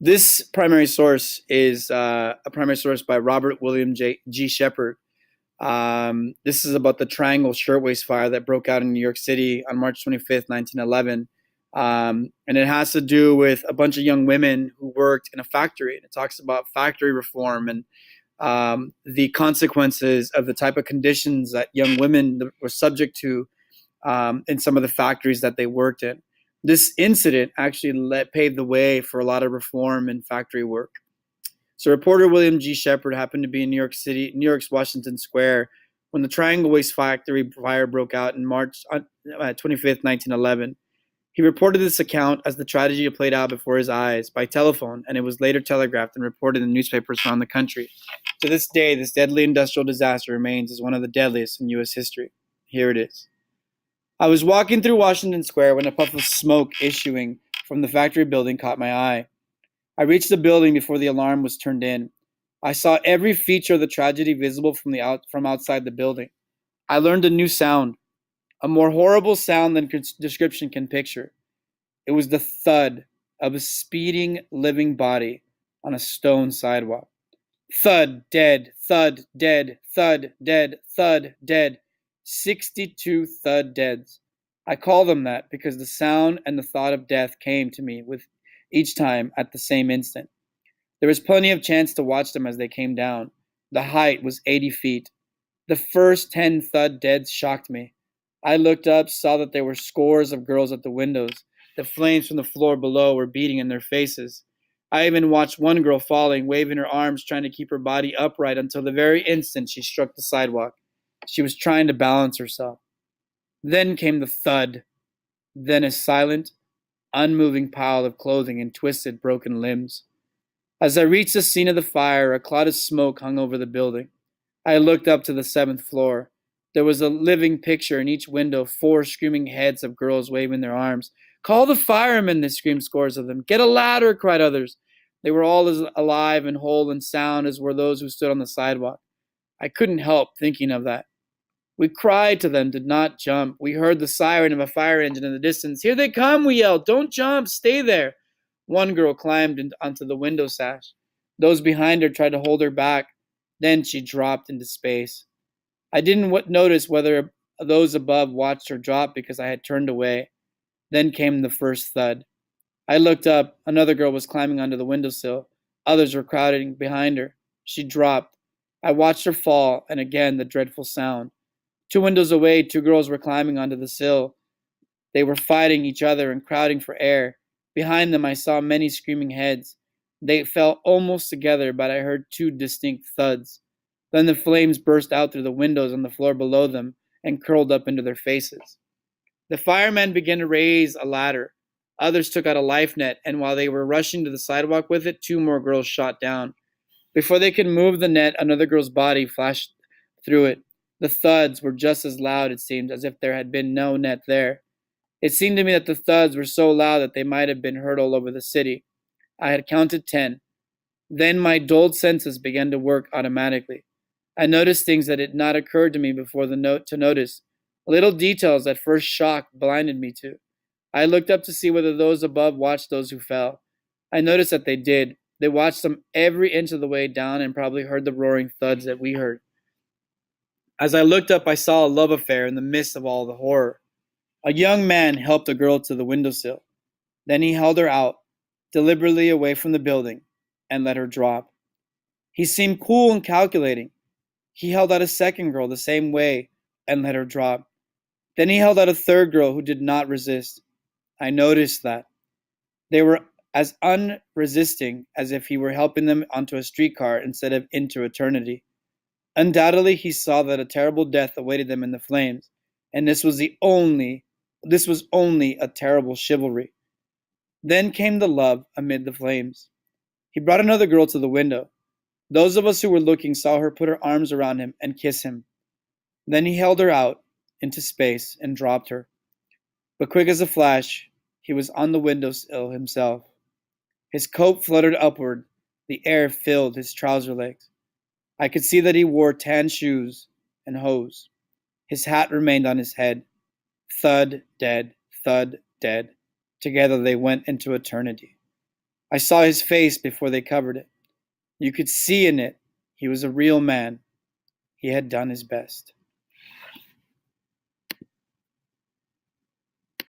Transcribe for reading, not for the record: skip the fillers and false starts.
This primary source is a primary source by Robert William G. Shepard. This is about the Triangle Shirtwaist Fire that broke out in New York City on March 25th, 1911. And it has to do with a bunch of young women who worked in a factory. And it talks about factory reform and the consequences of the type of conditions that young women were subject to in some of the factories that they worked in. This incident actually paved the way for a lot of reform in factory work. So reporter William G. Shepard happened to be in New York's Washington Square, when the Triangle Waste Factory fire broke out in March 25th, 1911. He reported this account as the tragedy played out before his eyes by telephone, and it was later telegraphed and reported in newspapers around the country. To this day, this deadly industrial disaster remains as one of the deadliest in U.S. history. Here it is. I was walking through Washington Square when a puff of smoke issuing from the factory building caught my eye. I reached the building before the alarm was turned in. I saw every feature of the tragedy visible from outside the building. I learned a new sound, a more horrible sound than description can picture. It was the thud of a speeding, living body on a stone sidewalk. Thud, dead, thud, dead, thud, dead, thud, dead. 62 thud deads. I call them that because the sound and the thought of death came to me with each time at the same instant. There was plenty of chance to watch them as they came down. The height was 80 feet. The first 10 thud deads shocked me. I looked up, saw that there were scores of girls at the windows. The flames from the floor below were beating in their faces. I even watched one girl falling, waving her arms, trying to keep her body upright until the very instant she struck the sidewalk. She was trying to balance herself. Then came the thud. Then a silent, unmoving pile of clothing and twisted, broken limbs. As I reached the scene of the fire, a cloud of smoke hung over the building. I looked up to the 7th floor. There was a living picture in each window, 4 screaming heads of girls waving their arms. "Call the firemen," they screamed, scores of them. "Get a ladder," cried others. They were all as alive and whole and sound as were those who stood on the sidewalk. I couldn't help thinking of that. We cried to them to not jump. We heard the siren of a fire engine in the distance. "Here they come," we yelled. "Don't jump, stay there." One girl climbed onto the window sash. Those behind her tried to hold her back. Then she dropped into space. I didn't notice whether those above watched her drop because I had turned away. Then came the first thud. I looked up. Another girl was climbing onto the windowsill. Others were crowding behind her. She dropped. I watched her fall, and again the dreadful sound. 2 windows away, 2 girls were climbing onto the sill. They were fighting each other and crowding for air. Behind them I saw many screaming heads. They fell almost together, but I heard 2 distinct thuds. Then the flames burst out through the windows on the floor below them and curled up into their faces. The firemen began to raise a ladder. Others took out a life net, and while they were rushing to the sidewalk with it, 2 more girls shot down. Before they could move the net, another girl's body flashed through it. The thuds were just as loud, it seemed, as if there had been no net there. It seemed to me that the thuds were so loud that they might have been heard all over the city. I had counted 10. Then my dulled senses began to work automatically. I noticed things that had not occurred to me before to notice. Little details that first shock blinded me to. I looked up to see whether those above watched those who fell. I noticed that they did. They watched them every inch of the way down and probably heard the roaring thuds that we heard. As I looked up, I saw a love affair in the midst of all the horror. A young man helped a girl to the windowsill. Then he held her out, deliberately away from the building, and let her drop. He seemed cool and calculating. He held out a second girl the same way and let her drop. Then he held out a third girl who did not resist. I noticed that. They were as unresisting as if he were helping them onto a streetcar instead of into eternity. Undoubtedly, he saw that a terrible death awaited them in the flames, and this was only a terrible chivalry. Then came the love amid the flames. He brought another girl to the window. Those of us who were looking saw her put her arms around him and kiss him. Then he held her out into space and dropped her. But quick as a flash, he was on the windowsill himself. His coat fluttered upward. The air filled his trouser legs. I could see that he wore tan shoes and hose. His hat remained on his head. Thud, dead, thud, dead. Together they went into eternity. I saw his face before they covered it. You could see in it he was a real man. He had done his best.